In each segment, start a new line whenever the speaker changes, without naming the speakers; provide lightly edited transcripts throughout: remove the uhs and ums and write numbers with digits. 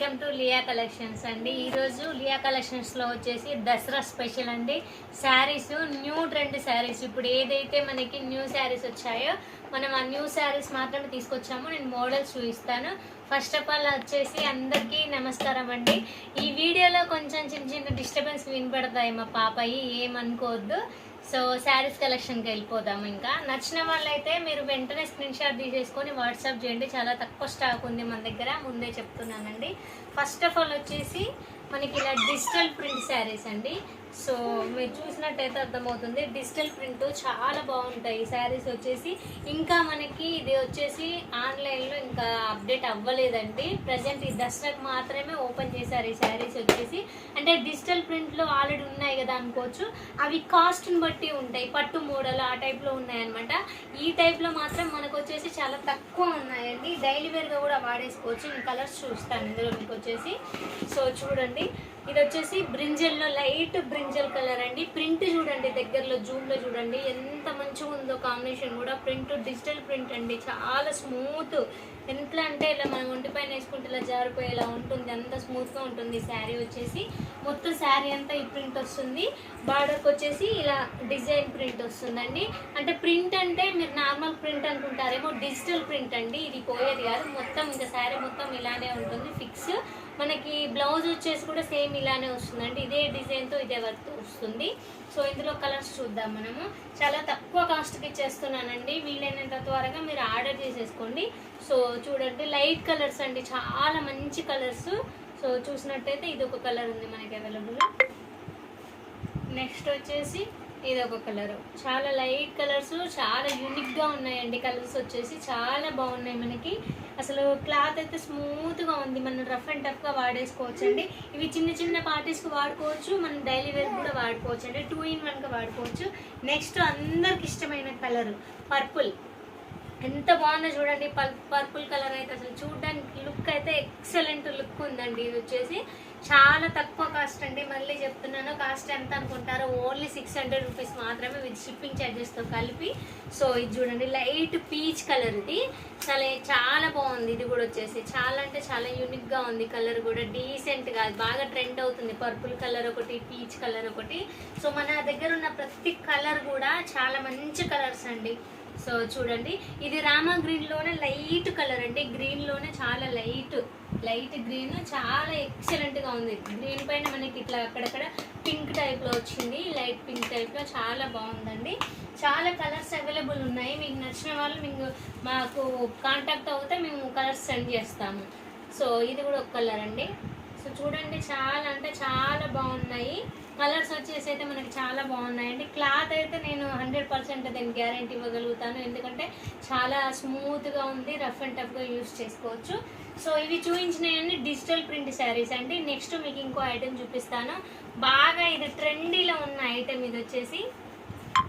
Welcome to Liya collections అండి. ఈరోజు లియా కలెక్షన్స్లో వచ్చేసి దసరా స్పెషల్ అండి. శారీస్ న్యూ ట్రెండ్ శారీస్, ఇప్పుడు ఏదైతే మనకి న్యూ శారీస్ వచ్చాయో మనం ఆ న్యూ శారీస్ మాత్రమే తీసుకొచ్చాము. నేను మోడల్స్ చూపిస్తాను. ఫస్ట్ ఆఫ్ ఆల్ వచ్చేసి అందరికీ నమస్కారం అండి. ఈ వీడియోలో కొంచెం చిన్న చిన్న డిస్టర్బెన్స్ వినపడతాయి, మా పాపయ్యి ఏమనుకోవద్దు. సో శారీస్ కలెక్షన్కి వెళ్ళిపోదాము. ఇంకా నచ్చిన వాళ్ళైతే మీరు వెంటనే స్క్రీన్ షాట్ తీసేసుకొని వాట్సాప్ చేయండి. చాలా తక్కువ స్టాక్ ఉంది మన దగ్గర, ముందే చెప్తున్నానండి. ఫస్ట్ ఆఫ్ ఆల్ వచ్చేసి మనకి ఇలా డిజిటల్ ప్రింట్ శారీస్ అండి. సో మీరు చూసినట్టయితే అర్థమవుతుంది, డిజిటల్ ప్రింట్ చాలా బాగుంటాయి ఈ శారీస్ వచ్చేసి. ఇంకా మనకి ఇది వచ్చేసి ఆన్లైన్లో ఇంకా అప్డేట్ అవ్వలేదండి. ప్రజెంట్ ఈ దసరాకు మాత్రమే ఓపెన్ చేశారు ఈ శారీస్ వచ్చేసి. అంటే డిజిటల్ ప్రింట్లో ఆల్రెడీ ఉన్నాయి కదా అనుకోవచ్చు, అవి కాస్ట్ని బట్టి ఉంటాయి. పట్టు మోడల్ ఆ టైప్లో ఉన్నాయన్నమాట. ఈ టైప్లో మాత్రం మనకు వచ్చేసి చాలా తక్కువ ఉన్నాయండి. డైలీ వేర్గా కూడా వాడేసుకోవచ్చు. నేను కలర్స్ చూస్తాను ఇందులో మీకు వచ్చేసి. సో చూడండి, ఇది వచ్చేసి బ్రింజల్లో లైట్ బ్రింజల్ కలర్ అండి. ప్రింట్ చూడండి, దగ్గరలో జూమ్లో చూడండి ఎంత మంచిగా ఉందో కాంబినేషన్ కూడా. ప్రింట్ డిజిటల్ ప్రింట్ అండి, చాలా స్మూత్. ఎట్లా అంటే ఇలా మనం ఒంటి పైన వేసుకుంటే ఇలా జారిపోయేలా ఉంటుంది, అంత స్మూత్గా ఉంటుంది శారీ వచ్చేసి. మొత్తం శారీ అంతా ఈ ప్రింట్ వస్తుంది. బార్డర్కి వచ్చేసి ఇలా డిజైన్ ప్రింట్ వస్తుందండి. అంటే ప్రింట్ అంటే మీరు నార్మల్ ప్రింట్ అనుకుంటారేమో, డిజిటల్ ప్రింట్ అండి. ఇది పోయేది కాదు, మొత్తం ఇంకా శారీ మొత్తం ఇలానే ఉంటుంది ఫిక్స్. మనకి బ్లౌజ్ వచ్చేసి కూడా సేమ్ ఇలానే వస్తుందండి. ఇదే డిజైన్తో ఇదే వర్క్ వస్తుంది. సో ఇందులో కలర్స్ చూద్దాం మనము. చాలా తక్కువ కాస్ట్కి ఇచ్చేస్తున్నానండి. వీలైనంత త్వరగా మీరు ఆర్డర్ చేసేసుకోండి. సో చూడండి, లైట్ కలర్స్ అండి, చాలా మంచి కలర్స్. సో చూసినట్టయితే ఇది ఒక కలర్ ఉంది మనకి అవైలబుల్. నెక్స్ట్ వచ్చేసి ఇది ఒక కలరు. చాలా లైట్ కలర్స్, చాలా యూనిక్గా ఉన్నాయండి. కలర్స్ వచ్చేసి చాలా బాగున్నాయి మనకి. అసలు క్లాత్ అయితే స్మూత్గా ఉంది, మనం రఫ్ అండ్ టఫ్గా వాడేసుకోవచ్చు అండి. ఇవి చిన్న చిన్న పార్టీస్కి వాడుకోవచ్చు, మనం డైలీ వేర్ కూడా వాడుకోవచ్చు అండి. 2 in 1గా వాడుకోవచ్చు. నెక్స్ట్ అందరికి ఇష్టమైన కలరు పర్పుల్. ఎంత బాగుందో చూడండి. పర్పుల్ కలర్ అయితే అసలు చూడడానికి లుక్ అయితే ఎక్సలెంట్ లుక్ ఉందండి. ఇది వచ్చేసి చాలా తక్కువ కాస్ట్ అండి. మళ్ళీ చెప్తున్నాను, కాస్ట్ ఎంత అనుకుంటారో, ఓన్లీ 600 రూపీస్ మాత్రమే విత్ షిప్పింగ్ ఛార్జెస్తో కలిపి. సో ఇది చూడండి, లైట్ పీచ్ కలర్. ఇది చాలా బాగుంది. ఇది కూడా వచ్చేసి చాలా అంటే చాలా యూనిక్గా ఉంది. కలర్ కూడా డీసెంట్గా బాగా ట్రెండ్ అవుతుంది. పర్పుల్ కలర్ ఒకటి, పీచ్ కలర్ ఒకటి. సో మన దగ్గర ఉన్న ప్రతి కలర్ కూడా చాలా మంచి కలర్స్ అండి. సో చూడండి, ఇది రామా గ్రీన్లోనే లైట్ కలర్ అండి. గ్రీన్లోనే చాలా లైట్ గ్రీన్, చాలా ఎక్సలెంట్గా ఉంది. గ్రీన్ పైన మనకి ఇట్లా అక్కడక్కడ పింక్ టైప్లో వచ్చింది, లైట్ పింక్ టైప్లో చాలా బాగుందండి. చాలా కలర్స్ అవైలబుల్ ఉన్నాయి. మీకు నచ్చిన వాళ్ళు మీకు మాకు కాంటాక్ట్ అవుతే మేము కలర్స్ సెండ్ చేస్తాము. సో ఇది కూడా ఒక కలర్ అండి. సో చూడండి, చాలా అంటే చాలా బాగున్నాయి. కలర్స్ వచ్చేసి అయితే మనకి చాలా బాగున్నాయండి. క్లాత్ అయితే నేను 100% దీనికి గ్యారెంటీ ఇవ్వగలుగుతాను, ఎందుకంటే చాలా స్మూత్గా ఉంది, రఫ్ అండ్ టఫ్గా యూస్ చేసుకోవచ్చు. సో ఇవి చూపించినాయండి డిజిటల్ ప్రింట్ శారీస్ అండి. నెక్స్ట్ మీకు ఇంకో ఐటెం చూపిస్తాను. బాగా ఇది ట్రెండీలో ఉన్న ఐటెం, ఇది వచ్చేసి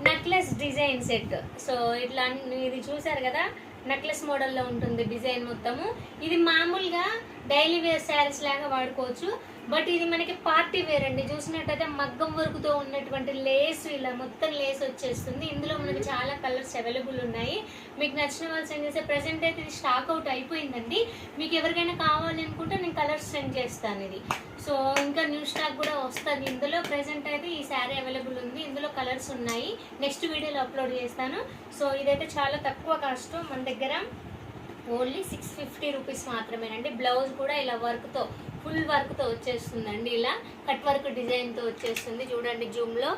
నెక్లెస్ డిజైన్ సెట్. సో ఇట్లా ఇది చూసారు కదా, నెక్లెస్ మోడల్లో ఉంటుంది డిజైన్ మొత్తము. ఇది మామూలుగా డైలీ వేర్ శారీస్ లాగా వాడుకోవచ్చు, బట్ ఇది మనకి పార్టీ వేర్ అండి. చూసినట్టయితే మగ్గం వర్క్తో ఉన్నటువంటి లేస్, ఇలా మొత్తం లేస్ వచ్చేస్తుంది. ఇందులో మనకి చాలా కలర్స్ అవైలబుల్ ఉన్నాయి. మీకు నచ్చిన వాళ్ళు సెండ్ చేస్తే, ప్రెసెంట్ అయితే ఇది స్టాక్ అవుట్ అయిపోయిందండి. మీకు ఎవరికైనా కావాలి అనుకుంటే నేను కలర్స్ సెండ్ చేస్తాను ఇది. సో ఇంకా న్యూ స్టాక్ కూడా వస్తుంది ఇందులో. ప్రెసెంట్ అయితే ఈ శారీ అవైలబుల్ ఉంది, ఇందులో కలర్స్ ఉన్నాయి. నెక్స్ట్ వీడియోలో అప్లోడ్ చేస్తాను. సో ఇదైతే చాలా తక్కువ కాస్ట్, మన దగ్గర ఓన్లీ 650 రూపీస్ మాత్రమేనండి. బ్లౌజ్ కూడా ఇలా వర్క్తో, ఫుల్ వర్క్తో వచ్చేస్తుందండి. ఇలా కట్ వర్క్ డిజైన్తో వచ్చేస్తుంది. చూడండి జూమ్లో.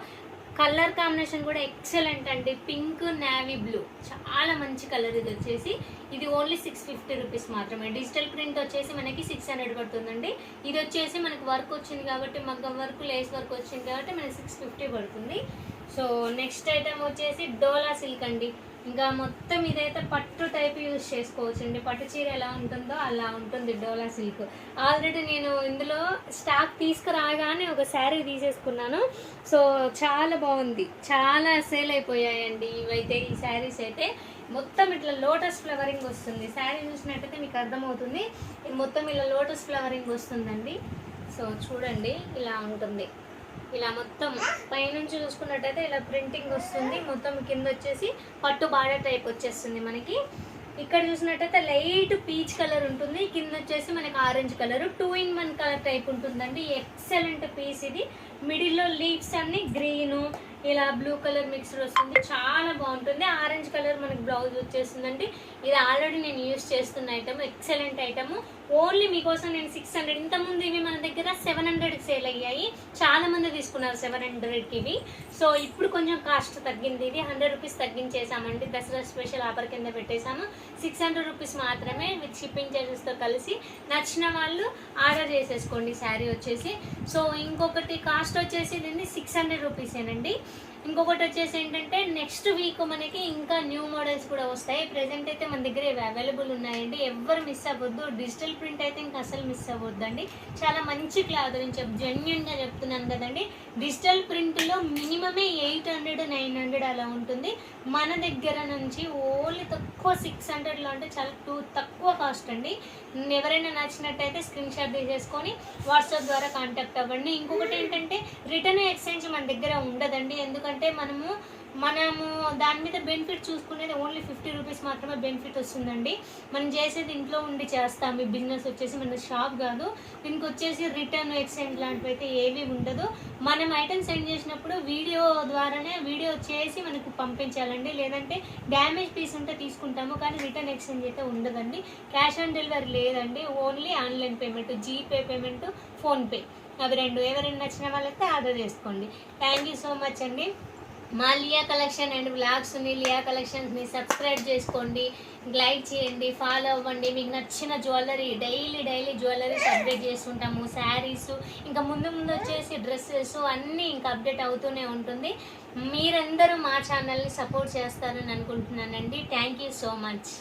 కలర్ కాంబినేషన్ కూడా ఎక్సలెంట్ అండి. పింక్ నేవీ బ్లూ, చాలా మంచి కలర్. ఇది వచ్చేసి ఇది ఓన్లీ 650 రూపీస్ మాత్రమే. డిజిటల్ ప్రింట్ వచ్చేసి మనకి 600 పడుతుందండి. ఇది వచ్చేసి మనకి వర్క్ వచ్చింది కాబట్టి, మగ్గం వర్క్, లేస్ వర్క్ వచ్చింది కాబట్టి మనకి 650 పడుతుంది. సో నెక్స్ట్ ఐటమ్ వచ్చేసి డోలా సిల్క్ అండి. ఇంకా మొత్తం ఇదైతే పట్టు టైప్ యూజ్ చేసుకోవచ్చు అండి. పట్టు చీర ఎలా ఉంటుందో అలా ఉంటుంది డోలా సిల్క్. ఆల్రెడీ నేను ఇందులో స్టాక్ తీసుకురాగానే ఒక శారీ తీసేసుకున్నాను. సో చాలా బాగుంది, చాలా సేల్ అయిపోయాయండి ఇవైతే. ఈ శారీస్ అయితే మొత్తం ఇట్లా లోటస్ ఫ్లవరింగ్ వస్తుంది. శారీ చూసినట్టయితే మీకు అర్థమవుతుంది, ఇది మొత్తం ఇలా లోటస్ ఫ్లవరింగ్ వస్తుందండి. సో చూడండి, ఇలా ఉంటుంది. ఇలా మొత్తం పైనుంచి చూసుకున్నట్టయితే ఇలా ప్రింటింగ్ వస్తుంది. మొత్తం కింద వచ్చేసి పట్టు బార్డర్ టైప్ వచ్చేస్తుంది మనకి. ఇక్కడ చూసినట్టయితే లైట్ పీచ్ కలర్ ఉంటుంది, కింద వచ్చేసి మనకి orange colour 2 in 1 colour type ఉంటుందండి. ఎక్సలెంట్ పీస్ ఇది. మిడిల్లో లీవ్స్ అన్ని గ్రీను ఇలా బ్లూ కలర్ మిక్స్డ్ వస్తుంది, చాలా బాగుంటుంది. ఆరెంజ్ కలర్ మనకి బ్లౌజ్ వచ్చేస్తుందండి. ఇది ఆల్రెడీ నేను యూజ్ చేస్తున్న ఐటమ్, ఎక్సలెంట్ ఐటమ్. ఓన్లీ మీకోసం నేను 600, ఇంతకుముందు ఇవి మన దగ్గర 700కి సేల్ అయ్యాయి, చాలా మంది తీసుకున్నారు 700కి ఇవి. సో ఇప్పుడు కొంచెం కాస్ట్ తగ్గింది, ఇది 100 రూపీస్ తగ్గించేసామండి. దసరా స్పెషల్ ఆఫర్ కింద పెట్టేసాము. 600 రూపీస్ మాత్రమే విత్ షిప్పింగ్ చార్జెస్తో కలిసి. నచ్చిన వాళ్ళు ఆర్డర్ చేసేసుకోండి శారీ వచ్చేసి. సో ఇంకొకటి కాస్ట్ వచ్చేసి దీన్ని 600 రూపీసేనండి. ఇంకొకటి వచ్చేసి ఏంటంటే నెక్స్ట్ వీక్ మనకి ఇంకా న్యూ మోడల్స్ కూడా వస్తాయి. ప్రెజెంట్ అయితే మన దగ్గర ఇవి అవైలబుల్ ఉన్నాయండి, ఎవ్వరు మిస్ అవ్వద్దు. డిజిటల్ ప్రింట్ అయితే ఇంకా అసలు మిస్ అవ్వద్దండి. చాలా మంచి క్లాత్, నేను జెన్యున్గా చెప్తున్నాను కదండి. డిజిటల్ ప్రింట్లో మినిమమే 800, 900 అలా ఉంటుంది. మన దగ్గర నుంచి ఓన్లీ తక్కువ 600లో అంటే చాలా తక్కువ కాస్ట్ అండి. ఎవరైనా నచ్చినట్టయితే స్క్రీన్ షాట్ తీసేసుకొని వాట్సాప్ ద్వారా కాంటాక్ట్ అవ్వండి. ఇంకొకటి ఏంటంటే రిటర్న్ ఎక్స్చేంజ్ మన దగ్గర ఉండదండి, ఎందుకంటే మనము దాని మీద బెనిఫిట్ చూసుకునేది ఓన్లీ 50 రూపీస్ మాత్రమే బెనిఫిట్ వస్తుందండి. మనం చేసేది ఇంట్లో ఉండి చేస్తాం, ఈ బిజినెస్ వచ్చేసి మన షాప్ కాదు. దీనికి వచ్చేసి రిటర్న్ ఎక్స్చేంజ్ లాంటివి అయితే ఏవి ఉండదు. మనం ఐటమ్ సెండ్ చేసినప్పుడు వీడియో ద్వారానే వీడియో చేసి మనకు పంపించాలండి, లేదంటే డ్యామేజ్ పీస్ ఉంటే తీసుకుంటాము, కానీ రిటర్న్ ఎక్స్చేంజ్ అయితే ఉండదండి. క్యాష్ ఆన్ డెలివరీ లేదండి, only online payment, GPay payment, PhonePe, అవి రెండు. ఎవరైనా నచ్చిన వాళ్ళైతే ఆర్డర్ చేసుకోండి. థ్యాంక్ యూ సో మచ్ అండి. మా Liya collection and బ్లాగ్స్ని, Liya కలెక్షన్స్ని subscribe చేసుకోండి, లైక్ చేయండి, ఫాలో అవ్వండి. మీకు నచ్చిన జ్యువెలరీ డైలీ జ్యువెలరీస్ అప్డేట్ చేస్తుంటాము, శారీస్, ఇంకా ముందు వచ్చేసి డ్రెస్సెస్ అన్నీ ఇంకా అప్డేట్ అవుతూనే ఉంటుంది. మీరందరూ మా ఛానల్ని సపోర్ట్ చేస్తారని అనుకుంటున్నానండి. Thank you so much.